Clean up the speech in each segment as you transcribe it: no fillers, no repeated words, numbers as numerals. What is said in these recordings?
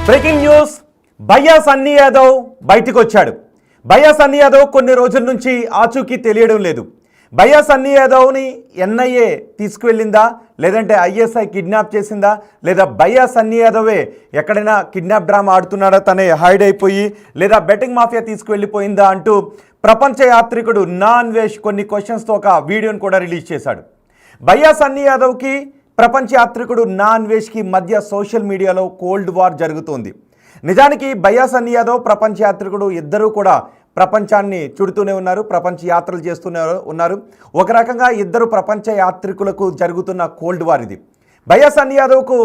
Breaking news. భయ్యా సన్నీ యాదవ్ బయటికి వచ్చాడు. భయ్యా సన్నీ యాదవ్ కొన్ని రోజుల నుంచి ఆచూకీ తెలియడం లేదు. భయ్యా సన్నీ యాదవ్ని ఎన్ఐఏ తీసుకువెళ్ళిందా, లేదంటే ఐఎస్ఐ కిడ్నాప్ చేసిందా, లేదా భయ్యా సన్నీ యాదవే ఎక్కడైనా కిడ్నాప్ డ్రామా ఆడుతున్నాడా, తనే హైడ్ అయిపోయి, లేదా బెట్టింగ్ మాఫియా తీసుకువెళ్ళిపోయిందా అంటూ ప్రపంచ యాత్రికుడు నా అన్వేష్ కొన్ని క్వశ్చన్స్తో ఒక వీడియోని కూడా రిలీజ్ చేశాడు. భయ్యా సన్నీ యాదవ్కి ప్రపంచ యాత్రికుడు నా అన్వేష్కి మధ్య సోషల్ మీడియాలో కోల్డ్ వార్ జరుగుతోంది. నిజానికి భయ్యా సన్నీ యాదవ్ ప్రపంచ యాత్రికుడు ఇద్దరూ కూడా ప్రపంచాన్ని చుడుతూనే ఉన్నారు, ప్రపంచ యాత్రలు చేస్తూనే ఉన్నారు. ఒక రకంగా ఇద్దరు ప్రపంచ యాత్రికులకు జరుగుతున్న కోల్డ్ వార్ ఇది. భయ్యా సన్నీ యాదవ్కు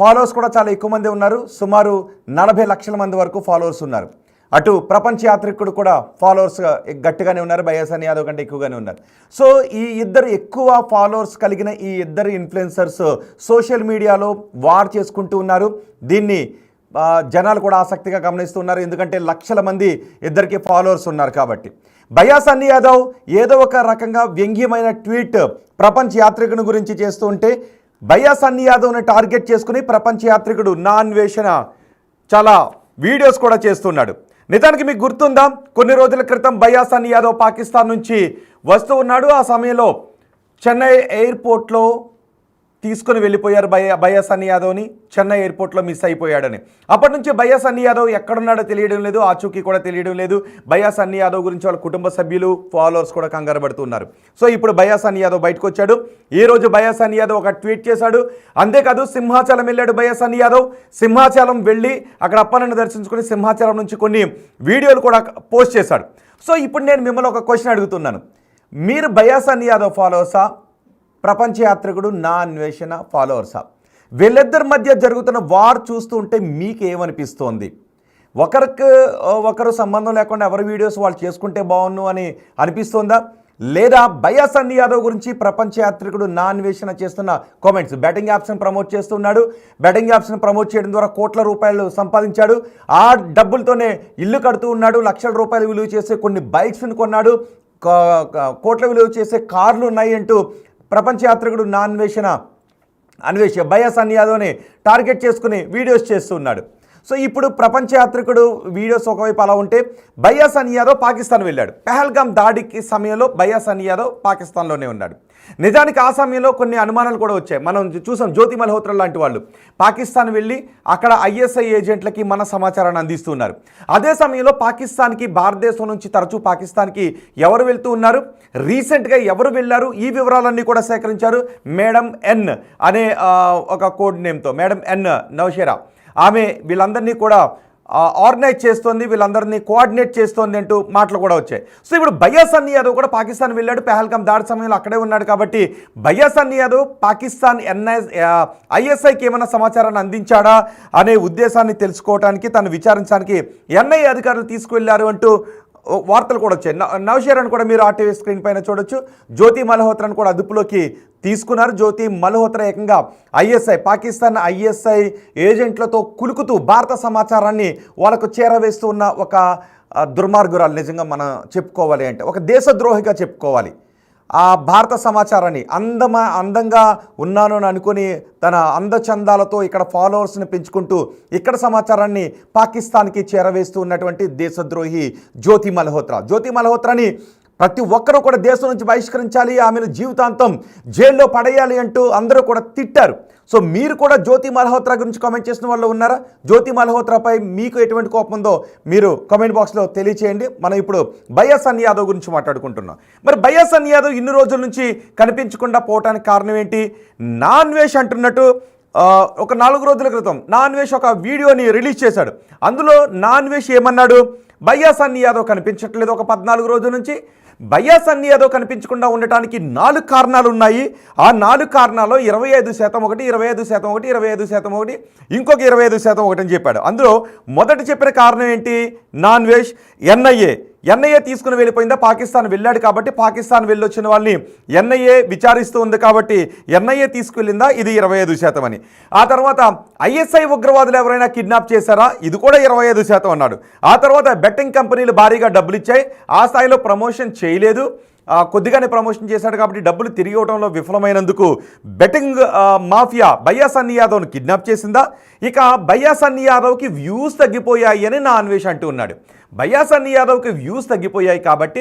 ఫాలోవర్స్ కూడా చాలా ఎక్కువ మంది ఉన్నారు. సుమారు 40 లక్షల మంది వరకు ఫాలోవర్స్ ఉన్నారు. అటు ప్రపంచ యాత్రికుడు కూడా ఫాలోవర్స్ గట్టిగానే ఉన్నారు, భయ్యా సన్నీ యాదవ్ కంటే ఎక్కువగానే ఉన్నారు. సో ఈ ఇద్దరు ఎక్కువ ఫాలోవర్స్ కలిగిన ఈ ఇద్దరు ఇన్ఫ్లుయెన్సర్స్ సోషల్ మీడియాలో వార్ చేసుకుంటూ ఉన్నారు. దీన్ని జనాలు కూడా ఆసక్తిగా గమనిస్తున్నారు, ఎందుకంటే లక్షల మంది ఇద్దరికి ఫాలోవర్స్ ఉన్నారు కాబట్టి. భయ్యా సన్నీ యాదవ్ ఏదో ఒక రకంగా వ్యంగ్యమైన ట్వీట్ ప్రపంచ యాత్రికుని గురించి చేస్తూ ఉంటే, భయ్యా సన్నీ యాదవ్ని టార్గెట్ చేసుకుని ప్రపంచ యాత్రికుడు నా అన్వేషణ చాలా వీడియోస్ కూడా చేస్తున్నాడు. నిజానికి మీకు గుర్తుందా, కొన్ని రోజుల క్రితం భయ్యా సన్నీ యాదవ్ పాకిస్తాన్ నుంచి వస్తూ ఉన్నాడు. ఆ సమయంలో చెన్నై ఎయిర్పోర్ట్లో తీసుకుని వెళ్ళిపోయారు భయ్యా సన్నీ యాదవ్ని. చెన్నై ఎయిర్పోర్ట్లో మిస్ అయిపోయాడని. అప్పటి నుంచి భయ్యా సన్నీ యాదవ్ ఎక్కడున్నాడో తెలియడం లేదు, ఆచూకీ కూడా తెలియడం లేదు. భయ్యా సన్నీ యాదవ్ గురించి వాళ్ళ కుటుంబ సభ్యులు, ఫాలోవర్స్ కూడా కంగారు పడుతున్నారు. సో ఇప్పుడు భయ్యా సన్నీ యాదవ్ బయటకు వచ్చాడు. ఈ రోజు భయ్యా సన్నీ యాదవ్ ఒక ట్వీట్ చేశాడు. అంతేకాదు సింహాచలం వెళ్ళాడు భయ్యా సన్నీ యాదవ్. సింహాచలం వెళ్ళి అక్కడ అప్పన్నను దర్శించుకుని సింహాచలం నుంచి కొన్ని వీడియోలు కూడా పోస్ట్ చేశాడు. సో ఇప్పుడు నేను మిమ్మల్ని ఒక క్వశ్చన్ అడుగుతున్నాను. మీరు భయ్యా సన్నీ యాదవ్ ఫాలోవర్సా, ప్రపంచ యాత్రికుడు నా అన్వేషణ ఫాలోవర్సా? వీళ్ళిద్దరి మధ్య జరుగుతున్న వార్ చూస్తూ ఉంటే మీకు ఏమనిపిస్తోంది? ఒకరు సంబంధం లేకుండా ఎవరి వీడియోస్ వాళ్ళు చేసుకుంటే బాగున్ను అని అనిపిస్తోందా, లేదా భయ్యా సన్నీ యాదవ్ గురించి ప్రపంచ యాత్రికుడు నా అన్వేషణ చేస్తున్న కామెంట్స్? బెట్టింగ్ యాప్స్ని ప్రమోట్ చేస్తున్నాడు. బెట్టింగ్ యాప్స్ని ప్రమోట్ చేయడం ద్వారా కోట్ల రూపాయలు సంపాదించాడు. ఆ డబ్బులతోనే ఇల్లు కడుతూ ఉన్నాడు. లక్షల రూపాయలు విలువ చేసే కొన్ని బైక్స్ని కొన్నాడు. కోట్ల విలువ చేసే కార్లు ఉన్నాయి అంటూ ప్రపంచ యాత్రికుడు నా అన్వేష భయ్యా సన్నీ యాదవ్ని టార్గెట్ చేసుకుని వీడియోస్ చేస్తున్నాడు. సో ఇప్పుడు ప్రపంచ యాత్రికుడు వీడియోస్ ఒకవైపు అలా ఉంటే, భయ్యా సన్నీ యాదవ్ పాకిస్తాన్ వెళ్ళాడు. పెహల్గామ్ దాడికి సమయంలో భయ్యా సన్నీ యాదవ్ పాకిస్తాన్లోనే ఉన్నాడు. నిజానికి ఆ సమయంలో కొన్ని అనుమానాలు కూడా వచ్చాయి. మనం చూసాం, జ్యోతి మల్హోత్రా లాంటి వాళ్ళు పాకిస్తాన్ వెళ్ళి అక్కడ ఐఎస్ఐ ఏజెంట్లకి మన సమాచారాన్ని అందిస్తున్నారు. అదే సమయంలో పాకిస్తాన్కి, భారతదేశం నుంచి తరచూ పాకిస్తాన్కి ఎవరు వెళ్తూ ఉన్నారు, రీసెంట్గా ఎవరు వెళ్ళారు, ఈ వివరాలన్నీ కూడా సేకరించారు. మేడం ఎన్ అనే ఒక కోడ్ నేమ్తో మేడం ఎన్ నౌషేరా, ఆమె వీళ్ళందరినీ కూడా ఆర్గనైజ్ చేస్తోంది, వీళ్ళందరినీ కోఆర్డినేట్ చేస్తోంది అంటూ మాటలు కూడా వచ్చాయి. సో ఇప్పుడు భయ్యా సన్నీ యాదవ్ కూడా పాకిస్తాన్ వెళ్ళాడు. పెహల్గామ్ దాడి సమయంలో అక్కడే ఉన్నాడు కాబట్టి భయ్యా సన్నీ యాదవ్ పాకిస్తాన్ ఐఎస్ఐకి ఏమైనా సమాచారాన్ని అందించాడా అనే ఉద్దేశాన్ని తెలుసుకోవడానికి, తను విచారించడానికి ఎన్ఐఏ అధికారులు తీసుకువెళ్లారు అంటూ వార్తలు కూడా వచ్చాయి. నౌషేరాను కూడా మీరు ఆర్టీవీ స్క్రీన్ పైన చూడొచ్చు. జ్యోతి మల్హోత్రాను కూడా అదుపులోకి తీసుకున్నారు. జ్యోతి మల్హోత్రా ఏకంగా పాకిస్తాన్ ఐఎస్ఐ ఏజెంట్లతో కులుకుతూ భారత సమాచారాన్ని వాళ్ళకు చేరవేస్తూ ఉన్న ఒక దుర్మార్గురాలు. నిజంగా మనం చెప్పుకోవాలి అంటే ఒక దేశద్రోహిగా చెప్పుకోవాలి. ఆ భారత సమాచారాన్ని అందంగా ఉన్నాను అని అనుకుని తన అందచందాలతో ఇక్కడ ఫాలోవర్స్ని పెంచుకుంటూ ఇక్కడ సమాచారాన్ని పాకిస్తాన్కి చేరవేస్తూ ఉన్నటువంటి దేశద్రోహి జ్యోతి మల్హోత్రాని ప్రతి ఒక్కరూ కూడా దేశం నుంచి బహిష్కరించాలి, ఆమెను జీవితాంతం జైల్లో పడేయాలి అంటూ అందరూ కూడా తిట్టారు. సో మీరు కూడా జ్యోతి మల్హోత్రా గురించి కామెంట్ చేసిన వాళ్ళు ఉన్నారా? జ్యోతి మల్హోత్రాపై మీకు ఎటువంటి కోపం ఉందో మీరు కామెంట్ బాక్స్లో తెలియచేయండి. మనం ఇప్పుడు భయ్యా సన్నీ యాదవ్ గురించి మాట్లాడుకుంటున్నాం. మరి భయ్యా సన్నీ యాదవ్ ఇన్ని రోజుల నుంచి కనిపించకుండా పోవటానికి కారణం ఏంటి? నా అన్వేష్ అంటున్నట్టు ఒక 4 రోజుల క్రితం నా అన్వేష్ ఒక వీడియోని రిలీజ్ చేశాడు. అందులో నా అన్వేష్ ఏమన్నాడు? భయ్యా సన్నీ యాదవ్ కనిపించట్లేదు ఒక 14 రోజుల నుంచి. భయ్యా సన్నీ యాదవ్ కనిపించకుండా ఉండటానికి 4 కారణాలు ఉన్నాయి. ఆ 4 కారణాల్లో 25% ఒకటి, 25% ఒకటి, 25% ఒకటి, ఇంకొక 25% ఒకటి అని చెప్పాడు. అందులో మొదటి చెప్పిన కారణం ఏంటి? నా అన్వేష్ ఎన్ఐఏ తీసుకుని వెళ్ళిపోయిందా, పాకిస్తాన్ వెళ్ళాడు కాబట్టి పాకిస్తాన్ వెళ్ళొచ్చిన వాళ్ళని ఎన్ఐఏ విచారిస్తూ ఉంది కాబట్టి ఎన్ఐఏ తీసుకువెళ్ళిందా, ఇది 25% అని. ఆ తర్వాత ఐఎస్ఐ ఉగ్రవాదులు ఎవరైనా కిడ్నాప్ చేశారా, ఇది కూడా 25% అన్నాడు. ఆ తర్వాత బెట్టింగ్ కంపెనీలు భారీగా డబ్బులు ఇచ్చాయి, ఆ స్థాయిలో ప్రమోషన్ చేయలేదు, కొద్దిగానే ప్రమోషన్ చేశాడు కాబట్టి డబ్బులు తిరిగి ఇవ్వడంలో విఫలమైనందుకు బెట్టింగ్ మాఫియా భయ్యా సన్నీ యాదవ్ను కిడ్నాప్ చేసిందా? ఇక భయ్యా సన్నీ యాదవ్కి వ్యూస్ తగ్గిపోయాయి అని నా అన్వేష్ అంటూ ఉన్నాడు. భయ్యా సన్నీ యాదవ్కి వ్యూస్ తగ్గిపోయాయి కాబట్టి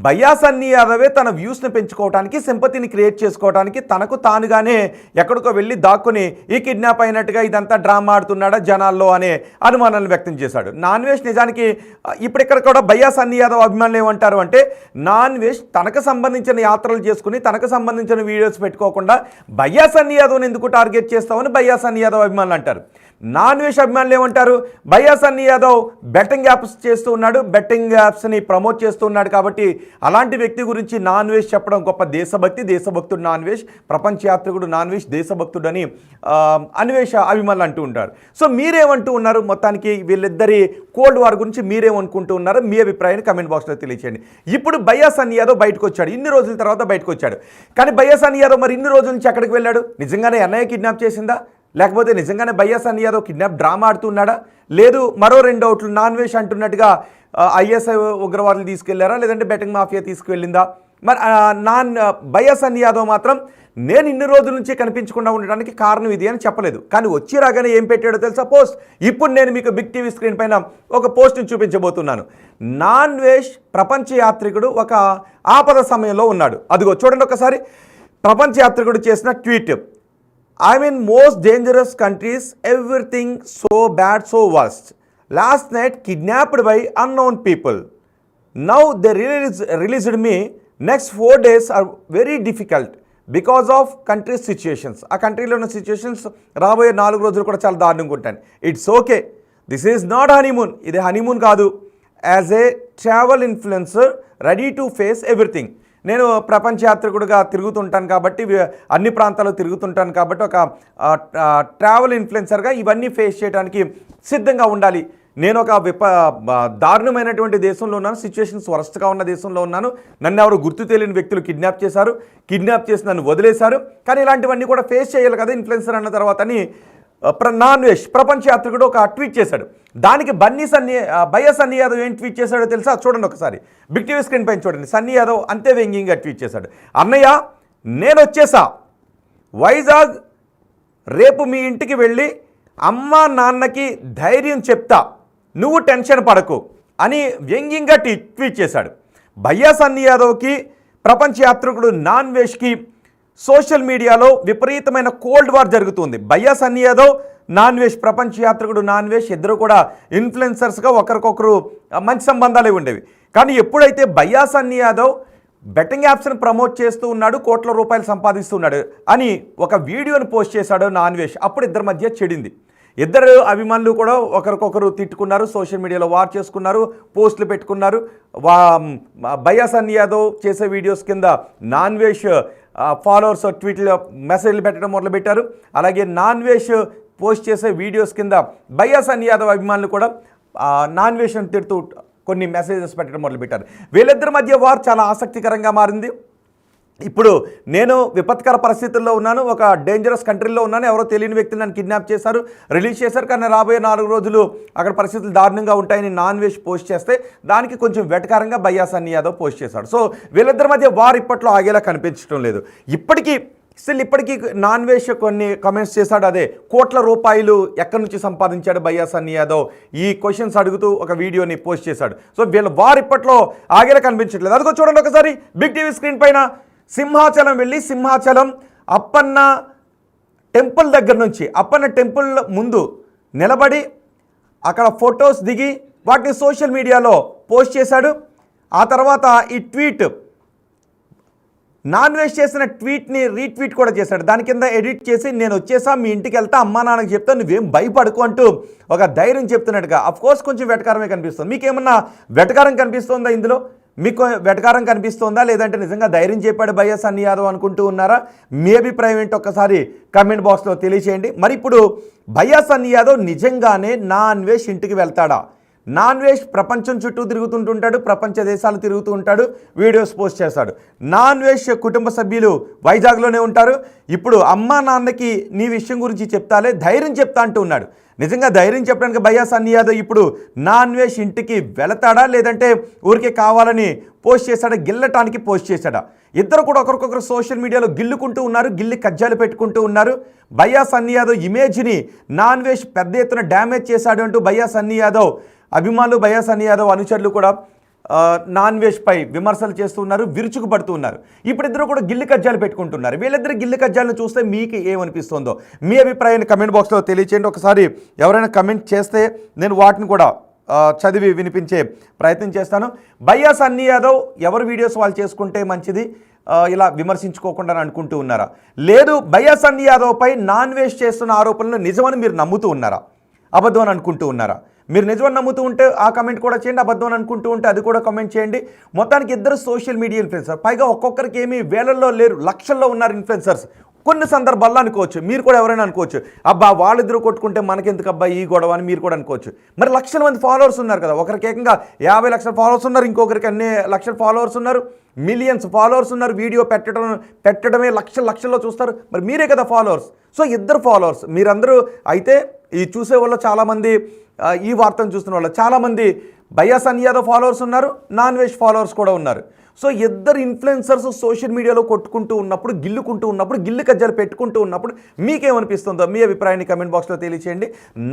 భయ్యా సన్నీ యాదవే తన వ్యూస్ని పెంచుకోవడానికి, సింపతిని క్రియేట్ చేసుకోవడానికి తనకు తానుగానే ఎక్కడికో వెళ్ళి దాక్కుని ఈ కిడ్నాప్ అయినట్టుగా ఇదంతా డ్రామా ఆడుతున్నాడా జనాల్లో అనే అనుమానాలను వ్యక్తం చేశాడు. నాన్ వేష్ నిజానికి ఇప్పుడిక్కడ కూడా భయ్యా సన్నీ యాదవ్ అభిమానులు ఏమంటారు అంటే, నాన్ వేష్ తనకు సంబంధించిన యాత్రలు చేసుకుని తనకు సంబంధించిన వీడియోస్ పెట్టుకోకుండా భయ్యా సన్నీ యాదవ్ని ఎందుకు టార్గెట్ చేస్తామని భయ్యా సన్నీ యాదవ్ అభిమానులు అంటారు. నాన్ వేష్ అభిమానులు ఏమంటారు, భయ్యా సన్నీ యాదవ్ బెట్టింగ్ యాప్స్ చేస్తూ ఉన్నాడు, బెట్టింగ్ యాప్స్ని ప్రమోట్ చేస్తూ ఉన్నాడు కాబట్టి అలాంటి వ్యక్తి గురించి నాన్ వేష్ చెప్పడం గొప్ప దేశభక్తుడు నాన్ వేష్, ప్రపంచ యాత్రికుడు నాన్ వేష్, దేశభక్తుడు అని అన్వేష అభిమానులు అంటూ ఉంటారు. సో మీరేమంటూ ఉన్నారు? మొత్తానికి వీళ్ళిద్దరి కోల్డ్ వార్ గురించి మీరేమనుకుంటూ ఉన్నారో మీ అభిప్రాయాన్ని కమెంట్ బాక్స్లో తెలియచేయండి. ఇప్పుడు భయ్యా సన్నీ యాదవ్ బయటకు వచ్చాడు, ఇన్ని రోజుల తర్వాత బయటకు వచ్చాడు. కానీ భయ్యా సన్నీ యాదవ్ మరి ఇన్ని రోజుల నుంచి ఎక్కడికి వెళ్ళాడు? నిజంగానే ఎన్ఐఏ కిడ్నాప్ చేసిందా, లేకపోతే నిజంగానే భయ్యా సన్నీ యాదవ్ కిడ్నాప్ డ్రామా ఆడుతున్నాడా? లేదు మరో 2 డౌట్లు, నాన్ వేష్ అంటున్నట్టుగా ఐఎస్ఐ ఉగ్రవాదులు తీసుకెళ్లారా, లేదంటే బెట్టింగ్ మాఫియా తీసుకువెళ్ళిందా? మరి భయ్యా సన్నీ యాదవ్ మాత్రం నేను ఇన్ని రోజుల నుంచి కనిపించకుండా ఉండడానికి కారణం ఇది అని చెప్పలేదు. కానీ వచ్చి రాగానే ఏం పెట్టాడో తెలుసా? పోస్ట్. ఇప్పుడు నేను మీకు బిగ్ టీవీ స్క్రీన్ పైన ఒక పోస్ట్ని చూపించబోతున్నాను. నాన్ వేష్ ప్రపంచ యాత్రికుడు ఒక ఆపద సమయంలో ఉన్నాడు. అదిగో చూడండి ఒకసారి. ప్రపంచ యాత్రికుడు చేసిన tweet. I'm in most dangerous countries, everything so bad, so worst. Last night kidnapped by unknown people. Now they released me. Next 4 days are very difficult because of country situations. ఆ కంట్రీలో ఉన్న సిచ్యుయేషన్స్ రాబోయే 4 రోజులు కూడా చాలా దారుణంగా ఉంటాయి. It's okay, this is not honeymoon. ఇది హనీమూన్ కాదు. As a travel influencer ready to face everything. నేను ప్రపంచ యాత్రికుడిగా తిరుగుతుంటాను కాబట్టి, అన్ని ప్రాంతాల్లో తిరుగుతుంటాను కాబట్టి, ఒక ట్రావెల్ ఇన్ఫ్లుయెన్సర్గా ఇవన్నీ ఫేస్ చేయడానికి సిద్ధంగా ఉండాలి. నేను ఒక దారుణమైనటువంటి దేశంలో ఉన్నాను, సిచ్యువేషన్స్ వరస్ట్గా ఉన్న దేశంలో ఉన్నాను. నన్ను ఎవరు గుర్తు తెలియని వ్యక్తులు కిడ్నాప్ చేసి నన్ను వదిలేశారు. కానీ ఇలాంటివన్నీ కూడా ఫేస్ చేయాలి కదా ఇన్ఫ్లుయెన్సర్ అన్న తర్వాత అని నాన్ వేష్ ప్రపంచ యాత్రికుడు ఒక ట్వీట్ చేశాడు. దానికి భయ్యా సన్నీ యాదవ్ ఏం ట్వీట్ చేశాడో తెలుసా? చూడండి ఒకసారి, బిగ్ టీవీ స్క్రీన్ పైన చూడండి. సన్నీ యాదవ్ అంతే వ్యంగ్యంగా ట్వీట్ చేశాడు. అన్నయ్య నేను వచ్చేసా వైజాగ్, రేపు మీ ఇంటికి వెళ్ళి అమ్మా నాన్నకి ధైర్యం చెప్తా, నువ్వు టెన్షన్ పడకు అని వ్యంగ్యంగా ట్వీట్ చేశాడు. భయ్యా సన్నీ యాదవ్కి ప్రపంచ యాత్రికుడు నాన్ వేష్కి సోషల్ మీడియాలో విపరీతమైన కోల్డ్ వార్ జరుగుతుంది. భయ్యా సన్నీ యాదవ్, నాన్ వేష్ ప్రపంచ యాత్రికుడు నాన్ వేష్ ఇద్దరు కూడా ఇన్ఫ్లుయెన్సర్స్గా ఒకరికొకరు మంచి సంబంధాలే ఉండేవి. కానీ ఎప్పుడైతే భయ్యా సన్నీ యాదవ్ బెట్టింగ్ యాప్స్ని ప్రమోట్ చేస్తూ ఉన్నాడు, కోట్ల రూపాయలు సంపాదిస్తున్నాడు అని ఒక వీడియోని పోస్ట్ చేశాడు నాన్ వేష్, అప్పుడు ఇద్దరి మధ్య చెడింది. ఇద్దరు అభిమానులు కూడా ఒకరికొకరు తిట్టుకున్నారు, సోషల్ మీడియాలో వార్ చేసుకున్నారు, పోస్టులు పెట్టుకున్నారు. భయ్యా సన్నీ యాదవ్ చేసే వీడియోస్ కింద నాన్ వేష్ ఫాలోవర్స్ ట్వీట్లో మెసేజ్లు పెట్టడం మొదలుపెట్టారు. అలాగే నాన్ వేష్ పోస్ట్ చేసే వీడియోస్ కింద భయ్యా సన్నీ యాదవ్ అభిమానులు కూడా నాన్ వేష్ని తిడుతూ కొన్ని మెసేజెస్ పెట్టడం మొదలుపెట్టారు. వీళ్ళిద్దరి మధ్య వార్ చాలా ఆసక్తికరంగా మారింది. ఇప్పుడు నేను విపత్కర పరిస్థితుల్లో ఉన్నాను, ఒక డేంజరస్ కంట్రీలో ఉన్నాను, ఎవరో తెలియని వ్యక్తులు నన్ను కిడ్నాప్ చేశారు, రిలీజ్ చేశారు, కానీ రాబోయే 4 రోజులు అక్కడ పరిస్థితులు దారుణంగా ఉంటాయని నాన్ వేష్ పోస్ట్ చేస్తే దానికి కొంచెం వెటకారంగా భయ్యా సన్నీ యాదవ్ పోస్ట్ చేశాడు. సో వీళ్ళిద్దరి మధ్య వార్ ఇప్పట్లో ఆగేలా కనిపించడం లేదు. ఇప్పటికీ నాన్ వేష్ కొన్ని కమెంట్స్ చేశాడు. అదే కోట్ల రూపాయలు ఎక్కడి నుంచి సంపాదించాడు భయ్యా సన్నీ యాదవ్, ఈ క్వశ్చన్స్ అడుగుతూ ఒక వీడియోని పోస్ట్ చేశాడు. సో వీళ్ళ వార్ ఇప్పట్లో ఆగేలా కనిపించట్లేదు. అదిగో చూడండి ఒకసారి బిగ్ టీవీ స్క్రీన్ పైన. సింహాచలం వెళ్ళి సింహాచలం అప్పన్న టెంపుల్ దగ్గర నుంచి అప్పన్న టెంపుల్ ముందు నిలబడి అక్కడ ఫొటోస్ దిగి వాటిని సోషల్ మీడియాలో పోస్ట్ చేశాడు. ఆ తర్వాత ఈ ట్వీట్ నాన్ వేష్ చేసిన ట్వీట్ని రీట్వీట్ కూడా చేశాడు. దాని కింద ఎడిట్ చేసి నేను వచ్చేసా, మీ ఇంటికి వెళ్తా, అమ్మా నాన్నకి చెప్తా, నువ్వేం భయపడుకో అంటూ ఒక ధైర్యం చెప్తున్నట్టుగా. అఫ్కోర్స్ కొంచెం వెటకారమే కనిపిస్తుంది. మీకేమన్నా వెటకారం కనిపిస్తుందా ఇందులో? మీకు వెటకారం కనిపిస్తుందా, లేదంటే నిజంగా ధైర్యం చెప్పాడు భయ్యా సన్నీ యాదవ్ అనుకుంటూ ఉన్నారా? మీ అభిప్రాయం ఏంటో ఒక్కసారి కామెంట్ బాక్స్లో తెలియచేయండి. మరి ఇప్పుడు భయ్యా సన్నీ యాదవ్ నిజంగానే నాన్ వేష్ ఇంటికి వెళ్తాడా? నాన్వేష్ ప్రపంచం చుట్టూ తిరుగుతుంటుంటాడు, ప్రపంచ దేశాలు తిరుగుతూ ఉంటాడు, వీడియోస్ పోస్ట్ చేస్తాడు. నాన్వేష్ కుటుంబ సభ్యులు వైజాగ్లోనే ఉంటారు. ఇప్పుడు అమ్మా నాన్నకి నీ విషయం గురించి చెప్తాలే, ధైర్యం చెప్తా అంటూ ఉన్నాడు. నిజంగా ధైర్యం చెప్పడానికి భయ్యా సన్నీ యాదవ్ ఇప్పుడు నాన్వేష్ ఇంటికి వెళతాడా, లేదంటే ఊరికే కావాలని పోస్ట్ చేశాడా, గిల్లటానికి పోస్ట్ చేశాడా? ఇద్దరు కూడా ఒకరికొకరు సోషల్ మీడియాలో గిల్లుకుంటూ ఉన్నారు, గిల్లి కజ్జాలు పెట్టుకుంటూ ఉన్నారు. భయ్యా సన్నీ యాదవ్ ఇమేజ్ని నాన్వేష్ పెద్ద ఎత్తున డ్యామేజ్ చేశాడు అంటూ భయ్యా సన్నీ యాదవ్ అభిమానులు, భయ్యా సన్నీ యాదవ్ అనుచరులు కూడా నాన్వేష్ పై విమర్శలు చేస్తున్నారు, విరుచుకు పడుతూ ఉన్నారు. ఇప్పుడు ఇద్దరు కూడా గిల్లి కజ్జాలు పెట్టుకుంటున్నారు. వీళ్ళిద్దరు గిల్లి కజ్జాలను చూస్తే మీకు ఏమనిపిస్తుందో మీ అభిప్రాయాన్ని కమెంట్ బాక్స్లో తెలియచేయండి. ఒకసారి ఎవరైనా కమెంట్ చేస్తే నేను వాటిని కూడా చదివి వినిపించే ప్రయత్నం చేస్తాను. భయ్యా సన్నీ యాదవ్ ఎవరు వీడియోస్ వాళ్ళు చేసుకుంటే మంచిది, ఇలా విమర్శించుకోకుండా అనుకుంటూ ఉన్నారా? లేదు భయ్యా సన్నీ యాదవ్పై నాన్వేష్ చేస్తున్న ఆరోపణలు నిజమని మీరు నమ్ముతూ ఉన్నారా, అబద్ధం అని అనుకుంటూ ఉన్నారా? మీరు నిజమని నమ్ముతూ ఉంటే ఆ కమెంట్ కూడా చేయండి, అబద్ధం అని అనుకుంటూ ఉంటే అది కూడా కమెంట్ చేయండి. మొత్తానికి ఇద్దరు సోషల్ మీడియా ఇన్ఫ్లుయెన్సర్, పైగా ఒక్కొక్కరికి ఏమీ వేలల్లో లేరు, లక్షల్లో ఉన్నారు ఇన్ఫ్లుయెన్సర్స్. కొన్ని సందర్భాల్లో అనుకోవచ్చు, మీరు కూడా ఎవరైనా అనుకోవచ్చు, అబ్బా వాళ్ళిద్దరూ కొట్టుకుంటే మనకెందుకు అబ్బా ఈ గొడవ అని మీరు కూడా అనుకోవచ్చు. మరి లక్షల మంది ఫాలోవర్స్ ఉన్నారు కదా, ఒకరికి ఏకంగా 50 లక్షల ఫాలోవర్స్ ఉన్నారు, ఇంకొకరికి అన్ని లక్షల ఫాలోవర్స్ ఉన్నారు, మిలియన్స్ ఫాలోవర్స్ ఉన్నారు. వీడియో పెట్టడమే లక్షల్లో చూస్తారు, మరి మీరే కదా ఫాలోవర్స్. సో ఇద్దరు ఫాలోవర్స్ మీరందరూ. అయితే ఈ చూసే వాళ్ళు చాలామంది, ఈ వార్తను చూస్తున్న వాళ్ళు చాలామంది భయ్యా సన్నీ యాదవ్ ఫాలోవర్స్ ఉన్నారు, నాన్వేష్ ఫాలోవర్స్ కూడా ఉన్నారు. సో ఇద్దరు ఇన్ఫ్లుయెన్సర్స్ సోషల్ మీడియాలో కొట్టుకుంటూ ఉన్నప్పుడు, గిల్లుకుంటూ ఉన్నప్పుడు, గిల్లు కజ్జాలు పెట్టుకుంటూ ఉన్నప్పుడు మీకేమనిపిస్తుందో మీ అభిప్రాయాన్ని కమెంట్ బాక్స్లో తెలియచేయండి.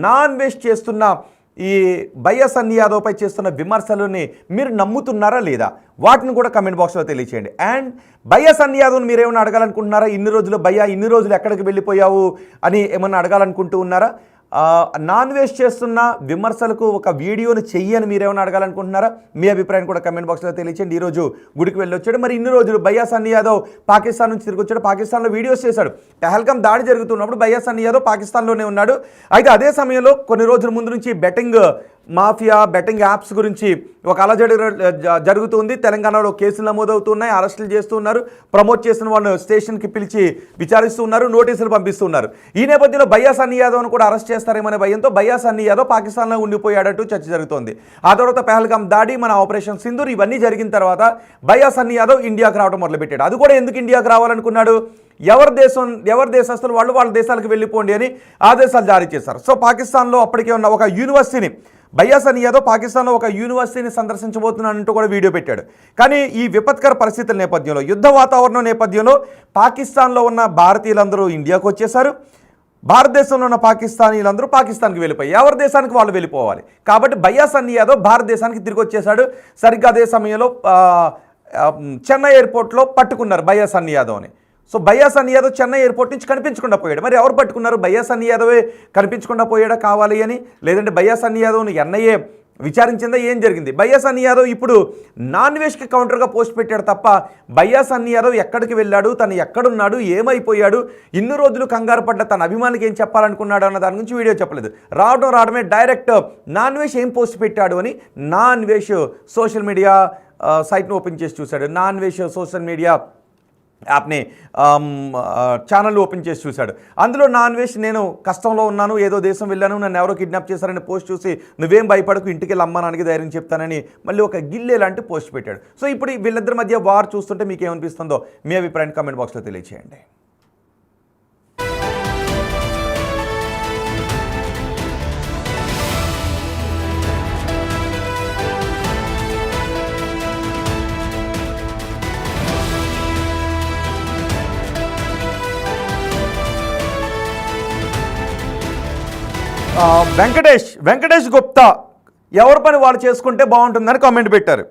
నాన్వేష్ చేస్తున్న ఈ భయ్యా సన్నీ యాదవ్పై చేస్తున్న విమర్శలని మీరు నమ్ముతున్నారా లేదా, వాటిని కూడా కమెంట్ బాక్స్లో తెలియచేయండి. అండ్ భయ్యా సన్నీ యాదవ్ని మీరు ఏమైనా అడగాలనుకుంటున్నారా? ఇన్ని రోజులు ఎక్కడికి వెళ్ళిపోయావు అని ఏమన్నా అడగాలనుకుంటూ ఉన్నారా? నాన్వేష్ చేస్తున్న విమర్శలకు ఒక వీడియోని చెయ్యని మీరేమైనా అడగాలనుకుంటున్నారా? మీ అభిప్రాయం కూడా కమెంట్ బాక్స్లో తెలియచేయండి. ఈరోజు గుడికి వెళ్ళొచ్చాడు, మరి ఇన్ని రోజులు భయ్యా సన్నీ యాదవ్ పాకిస్తాన్ నుంచి తిరిగి వచ్చాడు, పాకిస్తాన్లో వీడియోస్ చేశాడు. పెహల్గాం దాడి జరుగుతున్నప్పుడు భయ్యా సన్నీ యాదవ్ పాకిస్తాన్లోనే ఉన్నాడు. అయితే అదే సమయంలో కొన్ని రోజుల ముందు నుంచి బెట్టింగ్ మాఫియా, బెట్టింగ్ యాప్స్ గురించి ఒక అలజడి జరుగుతుంది. తెలంగాణలో కేసులు నమోదవుతున్నాయి, అరెస్టులు చేస్తున్నారు, ప్రమోట్ చేసిన వాళ్ళను స్టేషన్కి పిలిచి విచారిస్తూ ఉన్నారు, నోటీసులు పంపిస్తున్నారు. ఈ నేపథ్యంలో భయ్యా సన్నీ యాదవ్ను కూడా అరెస్ట్ చేస్తారేమనే భయంతో భయ్యా సన్నీ యాదవ్ పాకిస్తాన్లో ఉండిపోయాడంటూ చర్చ జరుగుతోంది. ఆ తర్వాత పెహల్గాం దాడి, మన ఆపరేషన్ సింధూర్ ఇవన్నీ జరిగిన తర్వాత భయ్యా సన్నీ యాదవ్ ఇండియాకు రావడం మొదలుపెట్టాడు. అది కూడా ఎందుకు ఇండియాకు రావాలనుకున్నాడు? ఎవరి దేశస్తులు వాళ్ళ దేశాలకు వెళ్ళిపోండి అని ఆదేశాలు జారీ చేశారు. సో పాకిస్తాన్లో అప్పటికే ఉన్న ఒక యూనివర్సిటీని భయ్యా సన్నీ యాదవ్ పాకిస్తాన్లో ఒక యూనివర్సిటీని సందర్శించబోతున్నానంటూ కూడా వీడియో పెట్టాడు. కానీ ఈ విపత్కర పరిస్థితుల నేపథ్యంలో, యుద్ధ వాతావరణం నేపథ్యంలో పాకిస్తాన్లో ఉన్న భారతీయులందరూ ఇండియాకు వచ్చేశారు. భారతదేశంలో ఉన్న పాకిస్తానీలందరూ పాకిస్తాన్కి వెళ్ళిపోయి ఎవరి దేశానికి వాళ్ళు వెళ్ళిపోవాలి. కాబట్టి భయ్యా సన్నీ యాదవ్ భారతదేశానికి తిరిగి వచ్చేశాడు. సరిగ్గా అదే సమయంలో చెన్నై ఎయిర్పోర్ట్లో పట్టుకున్నారు భయ్యా సన్నీ యాదవ్ని. సో భయ్యా సన్నీ యాదవ్ చెన్నై ఎయిర్పోర్ట్ నుంచి కనిపించకుండా పోయాడు. మరి ఎవరు పట్టుకున్నారు? భయ్యా సన్నీ యాదవే కనిపించకుండా పోయాడా కావాలి అని, లేదంటే భయ్యా సన్నీ యాదవ్ను ఎన్ఐఏ విచారించిందా, ఏం జరిగింది? భయ్యా సన్నీ యాదవ్ ఇప్పుడు నాన్వేష్కి కౌంటర్గా పోస్ట్ పెట్టాడు తప్ప భయ్యా సన్నీ యాదవ్ ఎక్కడికి వెళ్ళాడు, తను ఎక్కడున్నాడు, ఏమైపోయాడు, ఇన్ని రోజులు కంగారు పడ్డ తన అభిమానికి ఏం చెప్పాలనుకున్నాడు అన్న దాని గురించి వీడియో చెప్పలేదు. రావడమే డైరెక్ట్ నాన్వేష్ ఏం పోస్ట్ పెట్టాడు అని నాన్వేష్ సోషల్ మీడియా సైట్ను ఓపెన్ చేసి చూశాడు. నాన్వేష్ సోషల్ మీడియా యాప్ని ఛానల్ ఓపెన్ చేసి చూశాడు. అందులో నాన్వేష్ నేను కష్టంలో ఉన్నాను, ఏదో దేశం వెళ్ళాను, నన్ను ఎవరో కిడ్నాప్ చేశారని పోస్ట్ చూసి నువ్వేం భయపడకు, ఇంటికి వెళ్ళి అమ్మానానికి ధైర్యం చెప్తానని మళ్ళీ ఒక గిల్లే లాంటి పోస్ట్ పెట్టాడు. సో ఇప్పుడు వీళ్ళిద్దరి మధ్య వార్ చూస్తుంటే మీకు ఏమనిపిస్తుందో మీ అభిప్రాయాన్ని కామెంట్ బాక్స్లో తెలియచేయండి. వెంకటేష్ గుప్తా ఎవరి పని వాళ్ళు చేసుకుంటే బాగుంటుందని కామెంట్ పెట్టారు.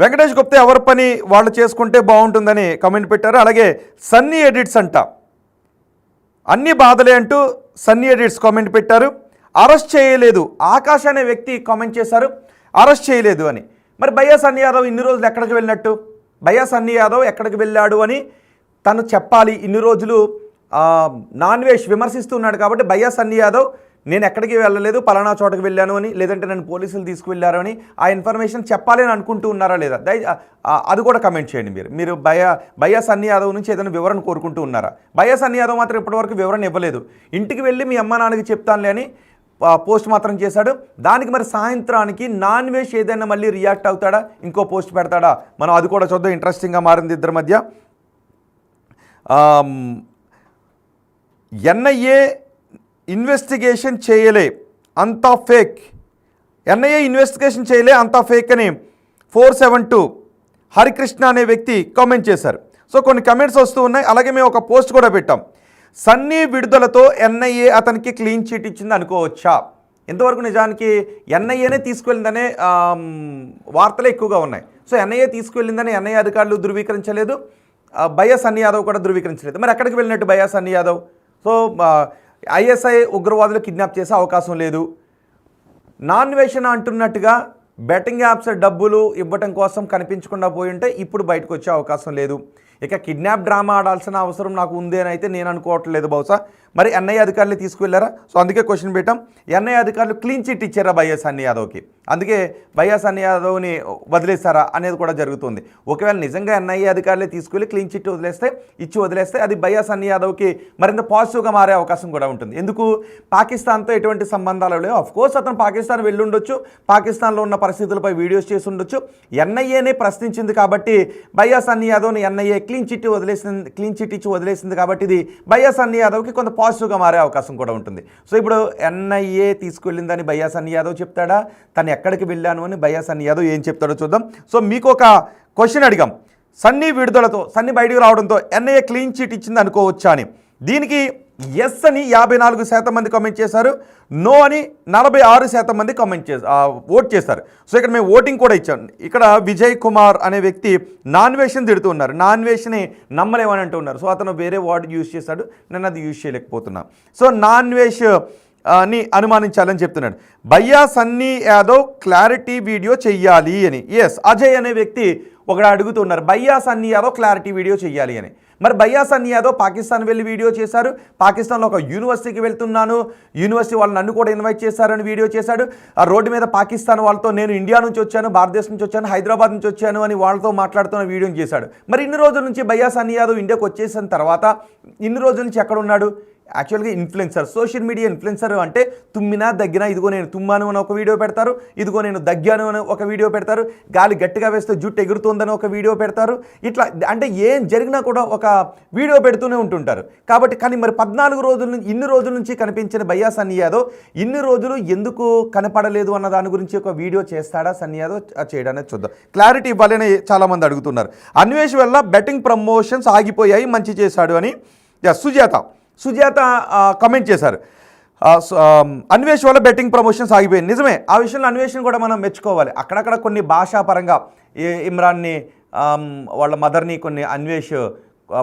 వెంకటేష్ గుప్తా ఎవరి పని వాళ్ళు చేసుకుంటే బాగుంటుందని కామెంట్ పెట్టారు. అలాగే సన్నీ ఎడిట్స్ అంట, అన్ని బాధలే అంటూ సన్నీ ఎడిట్స్ కామెంట్ పెట్టారు. అరెస్ట్ చేయలేదు ఆకాష్ అనే వ్యక్తి కామెంట్ చేశారు, అరెస్ట్ చేయలేదు అని. మరి భయ్యా సన్నీ యాదవ్ ఇన్ని రోజులు ఎక్కడికి వెళ్ళినట్టు? భయ్యా సన్నీ యాదవ్ ఎక్కడికి వెళ్ళాడు అని తను చెప్పాలి. ఇన్ని రోజులు నాన్వేష్ విమర్శిస్తున్నాడు కాబట్టి భయ్యా సన్నీ యాదవ్ నేను ఎక్కడికి వెళ్ళలేదు, పలానా చోటకి వెళ్ళాను అని, లేదంటే నన్ను పోలీసులు తీసుకువెళ్ళారు అని ఆ ఇన్ఫర్మేషన్ చెప్పాలి అని అనుకుంటూ ఉన్నారా లేదా? అది కూడా కమెంట్ చేయండి. మీరు భయ్యా సన్నీ యాదవ్ నుంచి ఏదైనా వివరణ కోరుకుంటూ ఉన్నారా? భయ్యా సన్నీ యాదవ్ మాత్రం ఇప్పటివరకు వివరణ ఇవ్వలేదు. ఇంటికి వెళ్ళి మీ అమ్మ నాన్నకి చెప్తానులే అని పోస్ట్ మాత్రం చేశాడు. దానికి మరి సాయంత్రానికి నాన్ వెజ్ ఏదైనా మళ్ళీ రియాక్ట్ అవుతాడా, ఇంకో పోస్ట్ పెడతాడా, మనం అది కూడా చూద్దాం. ఇంట్రెస్టింగ్గా మారింది ఇద్దరి మధ్య. ఎన్ఐఏ ఇన్వెస్టిగేషన్ చేయలే అంతా ఫేక్, ఎన్ఐఏ ఇన్వెస్టిగేషన్ చేయలే అంతా ఫేక్ అని 472 హరికృష్ణ అనే వ్యక్తి కామెంట్ చేశారు. సో కొన్ని కమెంట్స్ వస్తూ ఉన్నాయి. అలాగే మేము ఒక పోస్ట్ కూడా పెట్టాం. సన్నీ విడుదలతో ఎన్ఐఏ అతనికి క్లీన్ చిట్ ఇచ్చింది అనుకోవచ్చా? ఇంతవరకు నిజానికి ఎన్ఐఏనే తీసుకువెళ్ళిందనే వార్తలే ఎక్కువగా ఉన్నాయి. సో ఎన్ఐఏ తీసుకువెళ్ళిందని ఎన్ఐఏ అధికారులు ధృవీకరించలేదు, బయ్యా సన్నీ యాదవ్ కూడా ధృవీకరించలేదు. మరి ఎక్కడికి వెళ్ళినట్టు బయ్యా సన్నీ యాదవ్? సో ఐఎస్ఐ ఉగ్రవాదులు కిడ్నాప్ చేసే అవకాశం లేదు. నాన్వేషణ అంటున్నట్టుగా బెట్టింగ్ యాప్స్ డబ్బులు ఇవ్వటం కోసం కనిపించకుండా పోయి ఉంటే ఇప్పుడు బయటకు వచ్చే అవకాశం లేదు. ఇక కిడ్నాప్ డ్రామా ఆడాల్సిన అవసరం నాకు ఉంది అని అయితే నేను అనుకోవట్లేదు బహుశా. మరి ఎన్ఐఏ అధికారులు తీసుకువెళ్ళారా? సో అందుకే క్వశ్చన్ పెట్టాం. ఎన్ఐఏ అధికారులు క్లీన్ చిట్ ఇచ్చారా బయ్యా సన్నీ యాదవ్కి? అందుకే బయ్యా సన్నీ యాదవ్ని వదిలేస్తారా అనేది కూడా జరుగుతుంది. ఒకవేళ నిజంగా ఎన్ఐఏ అధికారులే తీసుకువెళ్ళి క్లీన్ చిట్ వదిలేస్తే అది బయ్యా సన్నీ యాదవ్కి మరింత పాజిటివ్గా మారే అవకాశం కూడా ఉంటుంది. ఎందుకు? పాకిస్తాన్తో ఎటువంటి సంబంధాలు లేవు. అఫ్కోర్స్ అతను పాకిస్తాన్ వెళ్ళి ఉండొచ్చు, పాకిస్తాన్లో ఉన్న పరిస్థితులపై వీడియోస్ చేసి ఉండొచ్చు. ఎన్ఐఏనే ప్రశ్నించింది కాబట్టి బయ్యా సన్నీ యాదవ్ని ఎన్ఐఏ క్లీన్ చిట్ ఇచ్చి వదిలేసింది కాబట్టి ఇది బయ్యా సన్నీ యాదవ్కి కొంత పాజిటివ్గా మారే అవకాశం కూడా ఉంటుంది. సో ఇప్పుడు ఎన్ఐఏ తీసుకువెళ్ళిందని బయ్యా సన్నీ యాదవ్ చెప్తాడా, తను ఎక్కడికి వెళ్ళాను అని బయ్యా సన్నీ యాదవ్ ఏం చెప్తాడో చూద్దాం. సో మీకు ఒక క్వశ్చన్ అడిగాం, సన్నీ విడుదలతో, సన్నీ బయటికి రావడంతో ఎన్ఐఏ క్లీన్ చిట్ ఇచ్చింది అనుకోవచ్చా అని. దీనికి ఎస్ అని 54% మంది కామెంట్ చేశారు, నో అని 46% మంది ఓట్ చేశారు. సో ఇక్కడ మేము ఓటింగ్ కూడా ఇచ్చాం. ఇక్కడ విజయ్ కుమార్ అనే వ్యక్తి నాన్వేషన్ తిడుతూ ఉన్నారు, నాన్వేషన్ని నమ్మలేమని అంటూ ఉన్నారు. సో అతను వేరే వర్డ్ యూజ్ చేశాడు, నేను అది యూజ్ చేయలేకపోతున్నాను. సో నాన్వేష్ ని అనుమానించాలని చెప్తున్నాడు. బయ్యా సన్నీ యాదవ్ క్లారిటీ వీడియో చెయ్యాలి అని. ఎస్, అజయ్ అనే వ్యక్తి ఒకడు అడుగుతున్నారు బయ్యా సన్నీ యాదవ్ క్లారిటీ వీడియో చెయ్యాలి అని. మరి బయ్యా సన్నీ యాదవ్ పాకిస్తాన్ వెళ్ళి వీడియో చేశారు, పాకిస్తాన్లో ఒక యూనివర్సిటీకి వెళ్తున్నాను, యూనివర్సిటీ వాళ్ళు నన్ను కూడా ఇన్వైట్ చేశారని వీడియో చేశాడు. ఆ రోడ్డు మీద పాకిస్తాన్ వాళ్ళతో నేను ఇండియా నుంచి వచ్చాను, భారతదేశం నుంచి వచ్చాను, హైదరాబాద్ నుంచి వచ్చాను అని వాళ్ళతో మాట్లాడుతున్న వీడియోని చేశాడు. మరి ఇన్ని రోజుల నుంచి బయ్యా సన్నీ యాదవ్ ఇండియాకి వచ్చేసిన తర్వాత ఇన్ని రోజుల నుంచి ఎక్కడ ఉన్నాడు? యాక్చువల్గా ఇన్ఫ్లుయెన్సర్, సోషల్ మీడియా ఇన్ఫ్లుయెన్సర్ అంటే తుమ్మినా దగ్గినా ఇదిగో నేను తుమ్మాను అని ఒక వీడియో పెడతారు, ఇదిగో నేను దగ్గాను అని ఒక వీడియో పెడతారు, గాలి గట్టిగా వేస్తే జుట్టు ఎగురుతుందని ఒక వీడియో పెడతారు. ఇట్లా అంటే ఏం జరిగినా కూడా ఒక వీడియో పెడుతూనే ఉంటుంటారు. కాబట్టి కానీ మరి 14 రోజుల నుంచి ఇన్ని రోజుల నుంచి కనిపించిన బయ్యా సన్నీ యాదవ్ ఇన్ని రోజులు ఎందుకు కనపడలేదు అన్న దాని గురించి ఒక వీడియో చేస్తాడా సన్నీ యాదవ్ చేయడానికి చూద్దాం. క్లారిటీ ఇవ్వాలని చాలామంది అడుగుతున్నారు. అన్వేష్ వల్ల బెట్టింగ్ ప్రమోషన్స్ ఆగిపోయాయి, మంచి చేశాడు అని సుజాత కమెంట్ చేశారు. అన్వేష్ వల్ల బెట్టింగ్ ప్రమోషన్స్ ఆగిపోయింది. నిజమే, ఆ విషయంలో అన్వేషణ కూడా మనం మెచ్చుకోవాలి. అక్కడక్కడ కొన్ని భాషాపరంగా ఇమ్రాన్ని వాళ్ళ మదర్ని కొన్ని అన్వేష్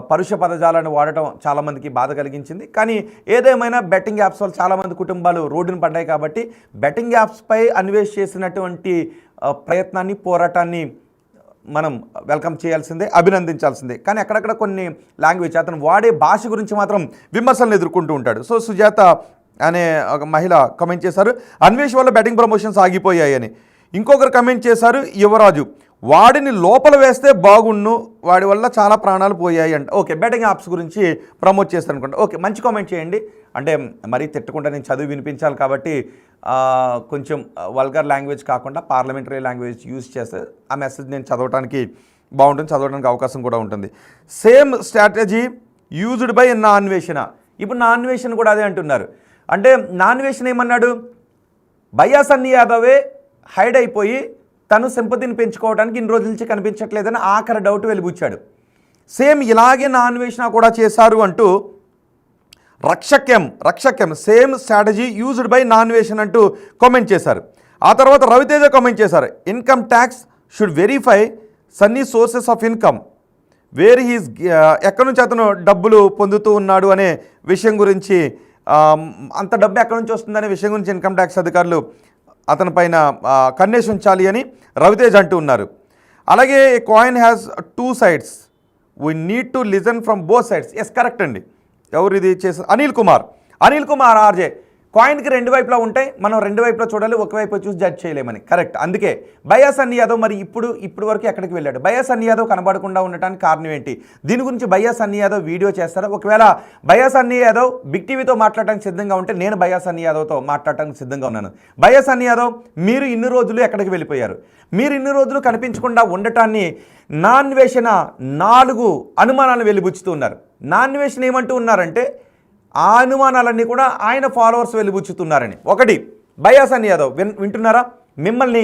పరుష పదజాలను వాడటం చాలామందికి బాధ కలిగించింది. కానీ ఏదేమైనా బెట్టింగ్ యాప్స్ వల్ల చాలామంది కుటుంబాలు రోడ్డున పడ్డాయి కాబట్టి బెట్టింగ్ యాప్స్పై అన్వేష్ చేసినటువంటి ప్రయత్నాన్ని, పోరాటాన్ని మనం వెల్కమ్ చేయాల్సిందే, అభినందించాల్సిందే. కానీ అక్కడక్కడ కొన్ని లాంగ్వేజ్, అతను వాడే భాష గురించి మాత్రం విమర్శలను ఎదుర్కొంటూ ఉంటాడు. సో సుజాత అనే ఒక మహిళ కమెంట్ చేశారు, అన్వేష్ వల్ల బెట్టింగ్ ప్రమోషన్స్ ఆగిపోయాయి అని. ఇంకొకరు కమెంట్ చేశారు, యువరాజు, వాడిని లోపల వేస్తే బాగుండు, వాడి వల్ల చాలా ప్రాణాలు పోయాయి అంట. ఓకే, బెట్టింగ్ యాప్స్ గురించి ప్రమోట్ చేస్తాను అనుకుంటా. ఓకే, మంచి కామెంట్ చేయండి. అంటే మరీ తిట్టకుండా నేను చదివి వినిపించాలి కాబట్టి కొంచెం వల్గర్ లాంగ్వేజ్ కాకుండా పార్లమెంటరీ లాంగ్వేజ్ యూజ్ చేస్తే ఆ మెసేజ్ నేను చదవడానికి బాగుంటుంది, చదవడానికి అవకాశం కూడా ఉంటుంది. Same strategy used by Nanveshana. ఇప్పుడు నాన్వేషణ కూడా అదే అంటున్నారు. అంటే నాన్వేషణ ఏమన్నాడు? బయ్యా సన్నీ యాదవే హైడ్ అయిపోయి తను సింపతిని పెంచుకోవడానికి ఇన్ని రోజుల నుంచి కనిపించట్లేదని ఆఖరి డౌట్ వెలిబుచ్చాడు. సేమ్ ఇలాగే నాన్వేషణ కూడా చేశారు అంటూ రక్షక్యం సేమ్ స్ట్రాటజీ యూజ్డ్ బై నాన్వేషన్ అంటూ కామెంట్ చేశారు. ఆ తర్వాత రవితేజ కామెంట్ చేశారు, income tax should verify sunny sources of income, where he's ఎక్కడి నుంచి అతను డబ్బులు పొందుతూ ఉన్నాడు అనే విషయం గురించి, అంత డబ్బు ఎక్కడి నుంచి వస్తుందనే విషయం గురించి ఇన్కమ్ ట్యాక్స్ అధికారులు అతని పైన కన్నేసి ఉంచాలి అని రవితేజ్ అంటూ ఉన్నారు. అలాగే coin has 2 sides, we need to listen from both sides. Yes, correct అండి. ఎవరు ఇది చేశారు? అనిల్ కుమార్ ఆర్జే కాయిన్కి రెండు వైపులా ఉంటాయి, మనం రెండు వైపులా చూడాలి, ఒకవైపు చూసి జడ్జ్ చేయలేమని. కరెక్ట్. అందుకే బయ్యా సన్నీ యాదవ్ మరి ఇప్పుడు వరకు ఎక్కడికి వెళ్ళాడు? బయ్యా సన్నీ యాదవ్ కనబడకుండా ఉండటానికి కారణం ఏంటి? దీని గురించి బయ్యా సన్నీ యాదవ్ వీడియో చేస్తారా? ఒకవేళ బయ్యా సన్నీ యాదవ్ బిగ్ టీవీతో మాట్లాడటానికి సిద్ధంగా ఉంటే నేను బయ్యా సన్నీ యాదవ్తో మాట్లాడటానికి సిద్ధంగా ఉన్నాను. బయ్యా సన్నీ యాదవ్, మీరు ఇన్ని రోజులు ఎక్కడికి వెళ్ళిపోయారు? మీరు ఇన్ని రోజులు కనిపించకుండా ఉండటాన్ని నాన్వేషణ 4 అనుమానాలు వెలిబుచ్చుతూ ఉన్నారు. నాన్వేషణ ఏమంటూ ఉన్నారంటే ఆ అనుమానాలన్నీ కూడా ఆయన ఫాలోవర్స్ వెలిబుచ్చుతున్నారని. ఒకటి, బయ్యా సన్నీ యాదవ్ వింటున్నారా? మిమ్మల్ని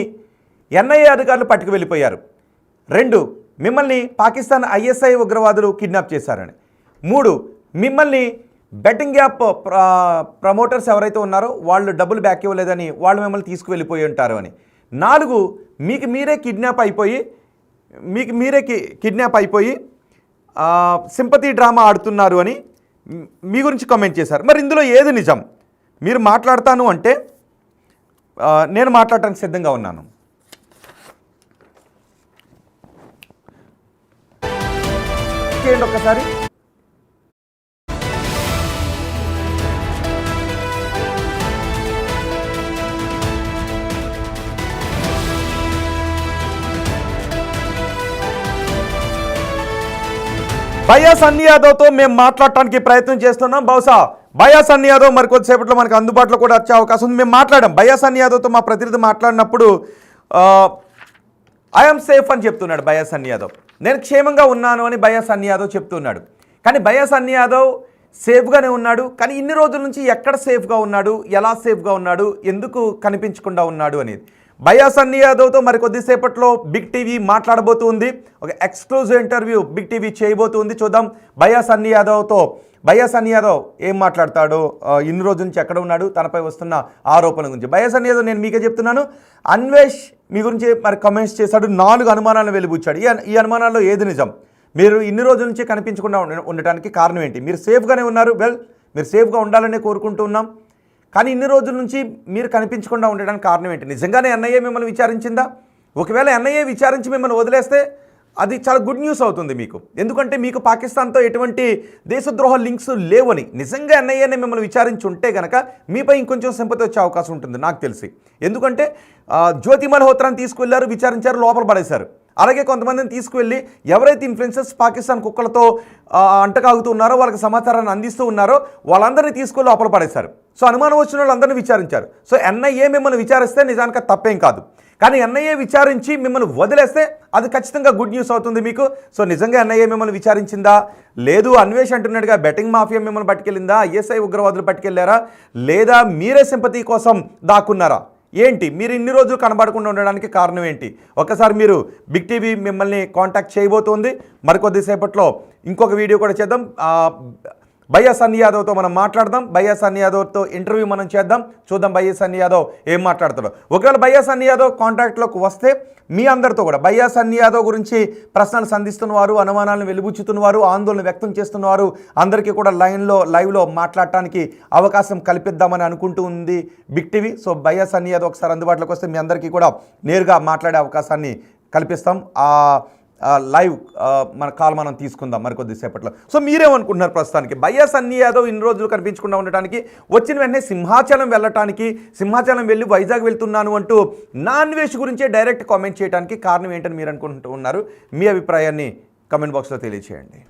ఎన్ఐఏ అధికారులు పట్టుకు వెళ్ళిపోయారు. 2, మిమ్మల్ని పాకిస్తాన్ ISI ఉగ్రవాదులు కిడ్నాప్ చేశారని. 3, మిమ్మల్ని బెట్టింగ్ యాప్ ప్రమోటర్స్ ఎవరైతే ఉన్నారో వాళ్ళు డబ్బులు బ్యాక్ ఇవ్వలేదని వాళ్ళు మిమ్మల్ని తీసుకువెళ్ళిపోయి ఉంటారు అని. 4, మీకు మీరే కిడ్నాప్ అయిపోయి సింపతి డ్రామా ఆడుతున్నారు అని మీ గురించి కామెంట్ చేశారు. మరి ఇందులో ఏది నిజం? మీరు మాట్లాడతాను అంటే నేను మాట్లాడటానికి సిద్ధంగా ఉన్నాను. చేయండి ఒక్కసారి. బయ్యా సన్నీ యాదవ్తో మేము మాట్లాడటానికి ప్రయత్నం చేస్తున్నాం. బహుశా బయ్యా సన్నీ యాదవ్ మరి కొద్దిసేపట్లో మనకు అందుబాటులో కూడా వచ్చే అవకాశం ఉంది. మేము మాట్లాడాం బయ్యా సన్నీ యాదవ్తో, మా ప్రతినిధి మాట్లాడినప్పుడు ఐఎమ్ సేఫ్ అని చెప్తున్నాడు బయ్యా సన్నీ యాదవ్. నేను క్షేమంగా ఉన్నాను అని బయ్యా సన్నీ యాదవ్ చెప్తున్నాడు. కానీ బయ్యా సన్నీ యాదవ్ సేఫ్గానే ఉన్నాడు. కానీ ఇన్ని రోజుల నుంచి ఎక్కడ సేఫ్గా ఉన్నాడు, ఎలా సేఫ్గా ఉన్నాడు, ఎందుకు కనిపించకుండా ఉన్నాడు అనేది బయ్యా సన్నీ యాదవ్తో మరి కొద్దిసేపట్లో బిగ్ టీవీ మాట్లాడబోతుంది. ఒక ఎక్స్క్లూజివ్ ఇంటర్వ్యూ బిగ్ టీవీ చేయబోతుంది. చూద్దాం బయ్యా సన్నీ యాదవ్తో. బయ్యా సన్నీ యాదవ్ ఏం మాట్లాడతాడో, ఇన్ని రోజుల నుంచి ఎక్కడ ఉన్నాడు, తనపై వస్తున్న ఆరోపణల గురించి. బయ్యా సన్నీ యాదవ్ నేను మీకే చెప్తున్నాను, అన్వేష్ మీ గురించి మరి కమెంట్స్ చేశాడు, 4 అనుమానాలను వెలిబుచ్చాడు. ఈ అనుమానాల్లో ఏది నిజం? మీరు ఇన్ని రోజుల నుంచి కనిపించకుండా ఉండటానికి కారణం ఏంటి? మీరు సేఫ్గానే ఉన్నారు. మీరు సేఫ్గా ఉండాలనే కోరుకుంటూ ఉన్నాం. కానీ ఇన్ని రోజుల నుంచి మీరు కనిపించకుండా ఉండడానికి కారణం ఏంటి? నిజంగానే ఎన్ఐఏ మిమ్మల్ని విచారించిందా? ఒకవేళ ఎన్ఐఏ విచారించి మిమ్మల్ని వదిలేస్తే అది చాలా గుడ్ న్యూస్ అవుతుంది మీకు. ఎందుకంటే మీకు పాకిస్తాన్తో ఎటువంటి దేశద్రోహ లింక్స్ లేవని. నిజంగా ఎన్ఐఏనే మిమ్మల్ని విచారించి ఉంటే కనుక మీపై ఇంకొంచెం సింపతి వచ్చే అవకాశం ఉంటుంది నాకు తెలిసి. ఎందుకంటే జ్యోతి మల్హోత్రాని తీసుకువెళ్ళారు, విచారించారు, లోపల పడేశారు. అలాగే కొంతమందిని తీసుకువెళ్ళి ఎవరైతే ఇన్ఫ్లుయెన్సర్స్ పాకిస్తాన్ కుక్కలతో అంటకాగుతూ ఉన్నారో, వాళ్ళకి సమాచారాన్ని అందిస్తూ ఉన్నారో వాళ్ళందరినీ తీసుకువెళ్ళి లోపల పడేశారు. సో అనుమానం వచ్చిన వాళ్ళందరినీ విచారించారు. సో ఎన్ఐఏ మిమ్మల్ని విచారిస్తే నిజానికి తప్పేం కాదు. కానీ ఎన్ఐఏ విచారించి మిమ్మల్ని వదిలేస్తే అది ఖచ్చితంగా గుడ్ న్యూస్ అవుతుంది మీకు. సో నిజంగా ఎన్ఐఏ మిమ్మల్ని విచారించిందా? లేదు అన్వేష్ అంటున్నట్టుగా బెట్టింగ్ మాఫియా మిమ్మల్ని పట్టుకెళ్ళిందా? ISI ఉగ్రవాదులు పట్టుకెళ్ళారా? లేదా మీరే సింపతి కోసం దాక్కున్నారా? ఏంటి మీరు ఇన్ని రోజులు కనబడకుండా ఉండడానికి కారణం ఏంటి? ఒకసారి మీరు బిగ్ టీవీ మిమ్మల్ని కాంటాక్ట్ చేయబోతోంది. మరికొద్దిసేపట్లో ఇంకొక వీడియో కూడా చేద్దాం. బయ్యా సన్నీ యాదవ్తో మనం మాట్లాడదాం. బయ్యా సన్నీ యాదవ్తో ఇంటర్వ్యూ మనం చేద్దాం. చూద్దాం బయ్యా సన్నీ యాదవ్ ఏం మాట్లాడతాడో. ఒకవేళ బయ్యా సన్నీ యాదవ్ కాంటాక్ట్లోకి వస్తే మీ అందరితో కూడా బయ్యా సన్నీ యాదవ్ గురించి ప్రశ్నలు సంధిస్తున్నవారు, అనుమానాలను వెలిబుచ్చుతున్నవారు, ఆందోళన వ్యక్తం చేస్తున్నవారు అందరికీ కూడా లైవ్లో మాట్లాడటానికి అవకాశం కల్పిద్దామని అనుకుంటూ ఉంది బిగ్ టీవీ. సో బయ్యా సన్నీ యాదవ్ ఒకసారి అందుబాటులోకి వస్తే మీ అందరికీ కూడా నేరుగా మాట్లాడే అవకాశాన్ని కల్పిస్తాం. లైవ్ మన కాల్ మనం తీసుకుందాం మరికొద్దిసేపట్లో. సో మీరేమనుకుంటున్నారు ప్రస్తుతానికి? బయ్యా సన్నీ యాదవ్ ఇన్ని రోజులు కనిపించకుండా ఉండటానికి, వచ్చిన వెంటనే సింహాచలం వెళ్ళటానికి, సింహాచలం వెళ్ళి వైజాగ్ వెళ్తున్నాను అంటూ నాన్వేష్ గురించే డైరెక్ట్ కామెంట్ చేయడానికి కారణం ఏంటని మీరు అనుకుంటూ ఉన్నారు? మీ అభిప్రాయాన్ని కమెంట్ బాక్స్లో తెలియజేయండి.